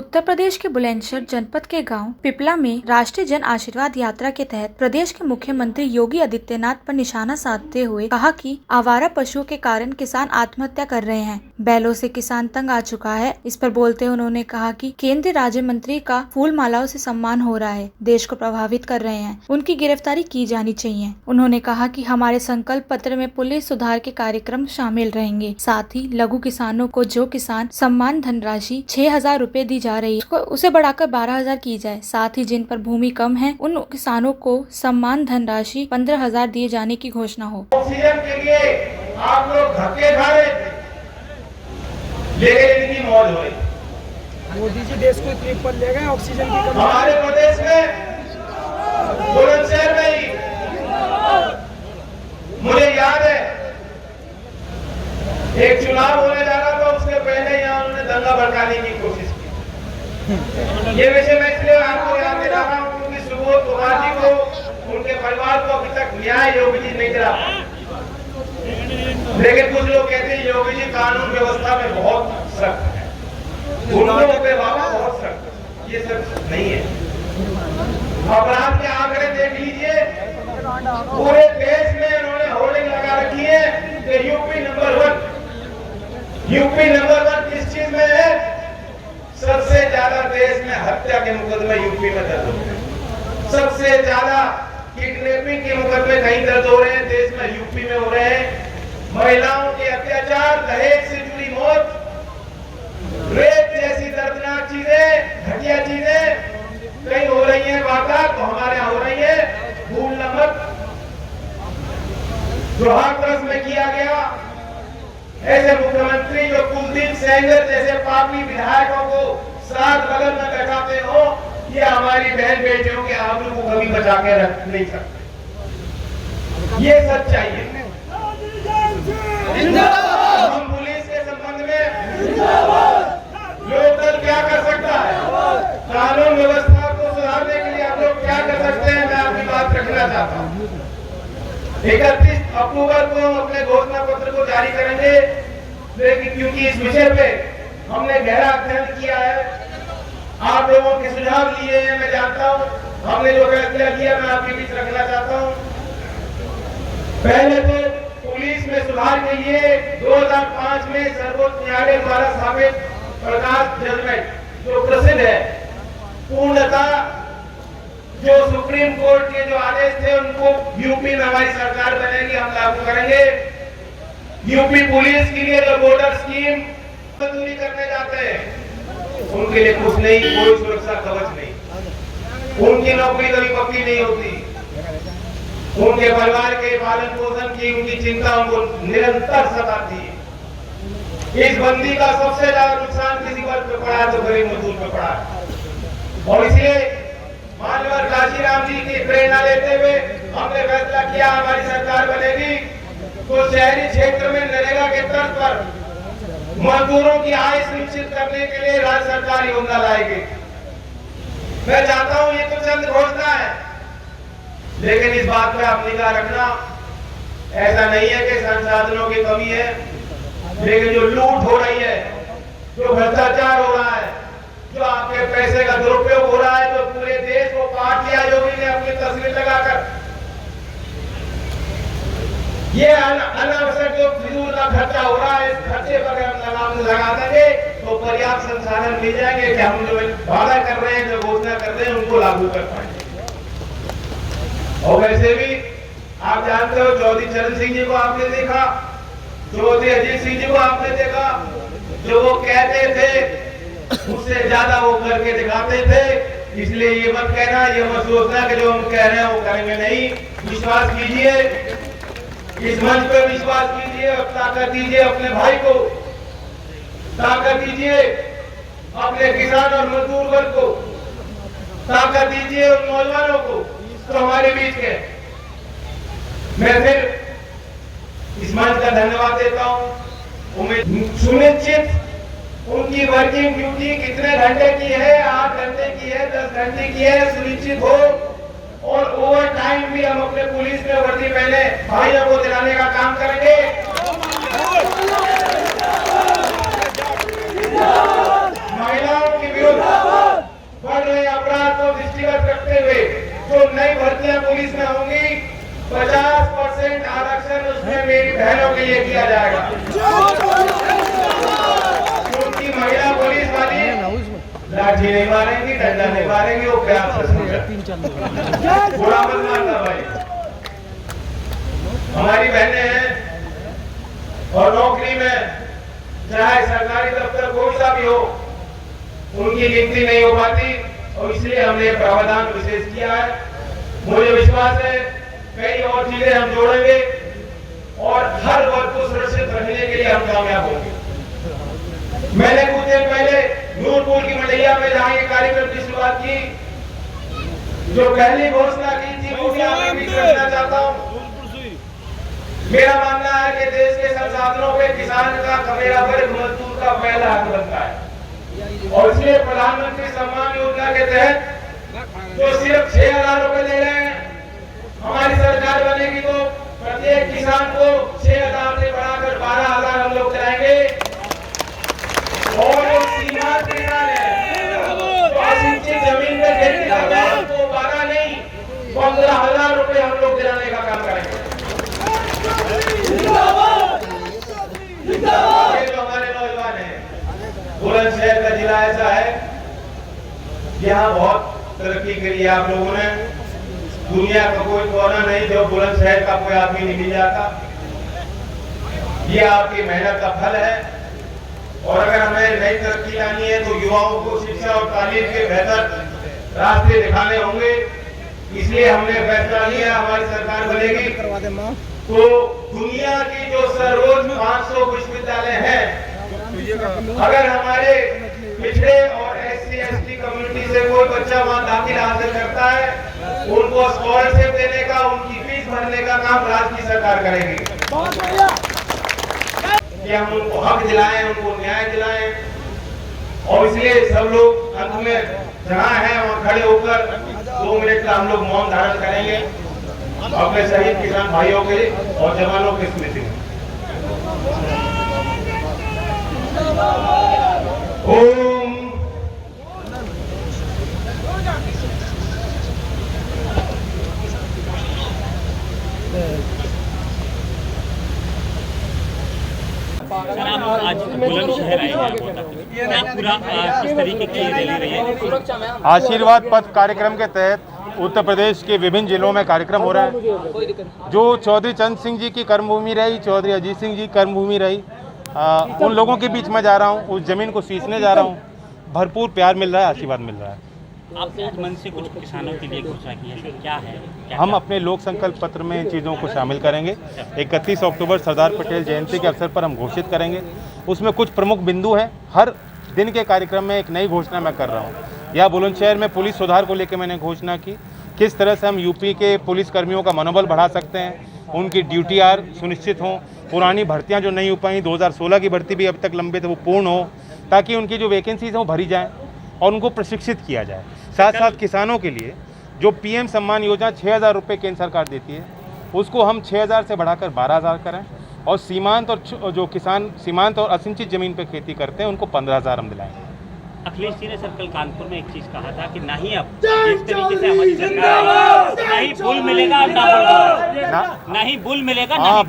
उत्तर प्रदेश के बुलंदशहर जनपद के गांव पिपला में राष्ट्रीय जन आशीर्वाद यात्रा के तहत प्रदेश के मुख्यमंत्री योगी आदित्यनाथ पर निशाना साधते हुए कहा कि आवारा पशुओं के कारण किसान आत्महत्या कर रहे हैं। बैलों से किसान तंग आ चुका है। इस पर बोलते हुए उन्होंने कहा कि केंद्रीय राज्य मंत्री का फूल मालाओं से सम्मान हो रहा है, देश को प्रभावित कर रहे हैं, उनकी गिरफ्तारी की जानी चाहिए। उन्होंने कहा कि हमारे संकल्प पत्र में पुलिस सुधार के कार्यक्रम शामिल रहेंगे। साथ ही लघु किसानों को जो किसान सम्मान धनराशि 6,000 रूपए दी जा रही है उसे बढ़ाकर 12,000 की जाए। साथ ही जिन पर भूमि कम है उन किसानों को सम्मान धनराशि 15,000 दिए जाने की घोषणा हो। ऑक्सीजन के लिए आप लोग धक्के खा रहे थे, लेकिन इतनी मौज हो रही। मोदी जी देश को ट्रिप पर ले गए, ऑक्सीजन की कमी हमारे प्रदेश में बुलंदशहर में ही मुझे याद है एक चुनाव होने जा रहा था, उसके पहले यहाँ उन्होंने दंगा भड़काने की कोशिश की। ये विषय मैं इसलिए आपको याद दिला रहा हूँ क्योंकि सुबोध कुमार जी को, उनके परिवार को अभी तक न्याय योगी जी नहीं दिला। लेकिन कुछ लोग कहते हैं योगी जी कानून व्यवस्था में बहुत सख्त है, उनको पे बाबा बहुत सख्त है। ये सच नहीं है। अपराध के आंकड़े देख लीजिए, पूरे देश में इन्होंने होर्डिंग लगा रखी है कि यूपी नंबर 1 किस चीज में है? सबसे ज्यादा देश में हत्या के मुकदमे यूपी में दर्ज हो रहे हैं। सबसे ज्यादा किडनैपिंग के मुकदमे कहीं दर्ज हो रहे हैं, देश में यूपी में हो रहे हैं। महिलाओं के अत्याचार, दहेज से जुड़ी मौत, रेप जैसी दर्दनाक चीजें, घटिया चीजें कहीं हो रही है वारदात, तो हमारे यहाँ हो रही है। भूलना मत जो हाथरस में किया गया, ऐसे मुख्यमंत्री जो कुलदीप सेंगर जैसे पापी विधायकों को साथ बगल में बैठाते हो, ये हमारी बहन बेटियों के आबरू को कभी बचा के रख नहीं सकते। ये सच्चाई है। हम पुलिस के संबंध में लोकदल क्या कर सकता है, कानून व्यवस्था को सुधारने के लिए आप लोग क्या कर सकते हैं, मैं आपकी बात रखना चाहता हूँ। 31 अक्टूबर को हम अपने घोषणा पत्र को जारी करेंगे, लेकिन क्योंकि इस विषय पे हमने गहरा अध्ययन किया है, आप लोगों के सुझाव लिए हैं, मैं जानता हूँ। हमने जो फैसला किया मैं आपके बीच रखना चाहता हूँ। पहले तो पुलिस में सुधार के लिए 2005 में सर्वोच्च न्यायालय द्वारा स्थापित प्रकाश जजमेंट जो प्रसिद्ध है, पूर्णतः जो सुप्रीम कोर्ट के जो आदेश थे उनको यूपी में हमारी सरकार बनेगी, हम लागू करेंगे। यूपी पुलिस के लिए जो बॉर्डर स्कीम मंजूरी करने जाते हैं, उनके लिए कुछ नहीं, कोई सुरक्षा कवच नहीं, उनकी नौकरी कभी पक्की नहीं होती, उनके परिवार के पालन पोषण की उनकी चिंता उनको निरंतर सताती है। इस बंदी का सबसे ज्यादा नुकसान किसी वर्ग पे पड़ा है तो गरीब मजदूर पे पड़ा है। और इसलिए माननीय काशीराम जी की प्रेरणा लेते हुए हमने फैसला किया, हमारी सरकार बनेगी तो शहरी क्षेत्र में नरेगा के तर्ज पर मजदूरों की आय सुनिश्चित करने के लिए राज्य सरकार योजना लाएगी। मैं चाहता हूं ये तो चंद घोषणा है, लेकिन इस बात पे आप निगाह रखना, ऐसा नहीं है कि संसाधनों की कमी है, लेकिन जो लूट हो रही है, जो भ्रष्टाचार हो रहा है, जो आपके पैसे का दुरुपयोग हो रहा है, जो पूरे देश को काट लिया योगी ने अपनी तस्वीर लगाकर, ये अनावश्यक जो फिजूल का खर्चा हो रहा है, इस खर्चे पर हम लगा देंगे तो पर्याप्त संसाधन मिल जाएंगे कि हम जो वादा कर रहे हैं, जो घोषणा कर रहे हैं, उनको लागू कर पाएंगे। और वैसे भी आप जानते हो, चौधरी चरण सिंह जी को आपने देखा, चौधरी अजीत सिंह जी को आपने देखा, जो वो कहते थे उससे ज्यादा वो करके दिखाते थे। इसलिए ये मत कहना, ये मत सोचना कि जो हम कह रहे हैं वो करेंगे नहीं। विश्वास कीजिए, इस मंच पर विश्वास कीजिए, ताकत दीजिए अपने भाई को, ताकत दीजिए अपने किसान और मजदूर वर्ग को, ताकत दीजिए उन नौजवानों को तो हमारे बीच के। मैं फिर इस मंच का धन्यवाद देता हूँ। उम्मीद सुनिश्चित उनकी वर्किंग ड्यूटी कितने घंटे की है, 8 घंटे की है, 10 घंटे की है, सुनिश्चित हो। और ओवर टाइम भी हम अपने पुलिस में वर्दी पहने भाइयों को दिलाने का काम करेंगे। महिलाओं के विरुद्ध लाठी नहीं मारेंगे, डंडा नहीं मारेंगे, वो प्यार से समझा। बुरा मत मानना भाई। हमारी बहनें हैं और नौकरी में चाहे सरकारी दफ्तर कोई सा भी हो, उनकी गिनती नहीं हो पाती और इसलिए हमने प्रावधान विशेष किया है। मुझे विश्वास है कई और चीजें हम जोड़ेंगे और हर वर्ग को सुरक्षित रखने के लिए हम कामयाब होंगे। मैंने कुछ दिन पहले नूरपुर की मंडैया में जहां ये कार्यक्रम की शुरुआत की, जो पहली घोषणा की थी वो भी आपके बीच रखना चाहता हूं। मेरा मानना है कि देश के संसाधनों पे किसान का, मेरा वर्ग मजदूर का पहला हक बनता है और इसलिए प्रधानमंत्री सम्मान योजना के तहत जो सिर्फ 6,000 रुपए दे रहे हैं, हमारी सरकार बनेगी तो प्रत्येक किसान को 6,000 से बढ़ाकर 12,000 हम लोग कराएंगे। और जो सीमांत किसान है, जो असिंचित जमीन पे खेती करते हैं, उनको 12 नहीं 15,000 रुपए हम लोग दिलाने का काम करेंगे। ये जो हमारे नौजवान हैं, बुलंदशहर का जिला ऐसा है, यहाँ बहुत तरक्की करी है आप लोगों ने। दुनिया का कोई कोना नहीं जो बुलंदशहर का कोई आदमी नहीं मिल जाता। ये आपकी मेहनत का फल है और अगर हमें नई तरक्की लानी है तो युवाओं को शिक्षा और तालीम के बेहतर रास्ते दिखाने होंगे। इसलिए हमने फैसला लिया, हमारी सरकार बनेगी तो दुनिया की जो सर्वोच्च 500 विश्वविद्यालय हैं, अगर हमारे पिछड़े और SC/ST कम्युनिटी से कोई बच्चा वहां दाखिला हासिल करता है, उनको स्कॉलरशिप देने का, उनकी फीस भरने का काम राज्य की सरकार करेगी। कि हम उनको हक दिलाएं, उनको न्याय दिलाएं और इसलिए सब लोग अंत में जहां हैं वहां खड़े होकर 2 मिनट का हम लोग मौन धारण करेंगे अपने शहीद किसान भाइयों के और जवानों की स्मृति में। ओम आज बुलंदशहर आए हैं, पूरा किस तरीके की रैली रही है? आशीर्वाद पथ कार्यक्रम के तहत उत्तर प्रदेश के विभिन्न जिलों में कार्यक्रम हो रहा है। जो चौधरी चंद सिंह जी की कर्मभूमि रही, चौधरी अजीत सिंह जी कर्मभूमि रही, उन लोगों के बीच में जा रहा हूँ, उस जमीन को सींचने जा रहा हूँ। भरपूर प्यार मिल रहा है, आशीर्वाद मिल रहा है। आपने आज मन से कुछ किसानों के लिए घोषणा की है, क्या है? हम अपने लोक संकल्प पत्र में इन चीज़ों को शामिल करेंगे। 31 अक्टूबर सरदार पटेल जयंती के अवसर पर हम घोषित करेंगे। उसमें कुछ प्रमुख बिंदु हैं। हर दिन के कार्यक्रम में एक नई घोषणा मैं कर रहा हूँ। या बुलंदशहर में पुलिस सुधार को लेकर मैंने घोषणा की, किस तरह से हम यूपी के पुलिस कर्मियों का मनोबल बढ़ा सकते हैं, उनकी ड्यूटी आर सुनिश्चित हों, पुरानी भर्तियाँ जो नहीं हो पाई, 2016 की भर्ती भी अब तक लंबित है, वो पूर्ण हो, ताकि उनकी जो वैकेंसीज हैं वो भरी जाएँ और उनको प्रशिक्षित किया जाए। साथ साथ किसानों के लिए जो PM सम्मान योजना 6,000 रुपये केंद्र सरकार देती है, उसको हम 6,000 से बढ़ाकर 12,000 करें और सीमांत और जो किसान सीमांत और असिंचित ज़मीन पर खेती करते हैं उनको 15,000 हम दिलाएंगे। अखिलेश जी ने सर कल कानपुर में एक चीज़ कहा था कि नहीं, अब जिस तरीके से हमारी सरकार नहीं बुल मिलेगा नहीं बुल मिलेगा। हाँ,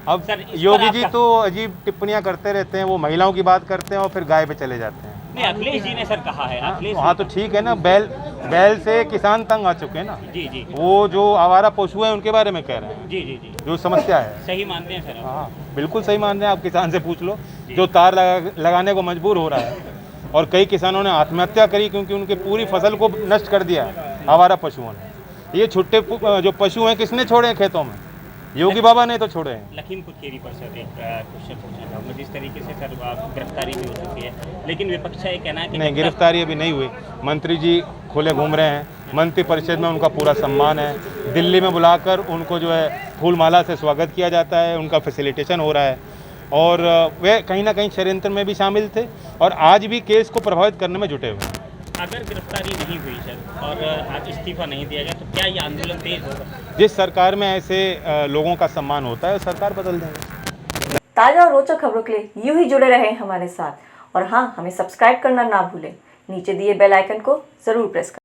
अब योगी जी तो अजीब टिप्पणियाँ करते रहते हैं, वो महिलाओं की बात करते हैं और फिर गाय पे चले जाते हैं। नहीं, अखिलेश जी ने सर कहा है। हाँ तो ठीक है ना, बैल से किसान तंग आ चुके हैं ना। जी। वो जो आवारा पशु हैं उनके बारे में कह रहे हैं। जी। जो समस्या है सही मानते हैं सर? हाँ बिल्कुल सही मान रहे हैं। आप किसान से पूछ लो जो तार लगाने को मजबूर हो रहा है, और कई किसानों ने आत्महत्या करी क्योंकि उनकी पूरी फसल को नष्ट कर दिया आवारा पशुओं ने। ये छुट्टे जो पशु हैं किसने छोड़े हैं खेतों में? योगी बाबा ने तो छोड़े हैं। लखीमपुर खीरी पर सर एक क्वेश्चन पूछना चाहूँगा, जिस तरीके से सर गिरफ्तारी भी हो चुकी है, लेकिन विपक्ष का ये कहना है कि नहीं, गिरफ्तारी अभी नहीं हुई। मंत्री जी खुले घूम रहे हैं, मंत्री परिषद में उनका पूरा सम्मान है। दिल्ली में बुलाकर उनको जो है फूल माला से स्वागत किया जाता है, उनका फैसिलिटेशन हो रहा है और वे कहीं ना कहीं षड्यंत्र में भी शामिल थे और आज भी केस को प्रभावित करने में जुटे हुए हैं। अगर गिरफ्तारी नहीं हुई सर और आज इस्तीफा नहीं दिया गया तो क्या ये आंदोलन तेज होगा? जिस सरकार में ऐसे लोगों का सम्मान होता है सरकार बदल देंगे। ताज़ा और रोचक खबरों के लिए यूं ही जुड़े रहें हमारे साथ और हाँ, हमें सब्सक्राइब करना ना भूलें। नीचे दिए बेल आइकन को ज़रूर प्रेस करें।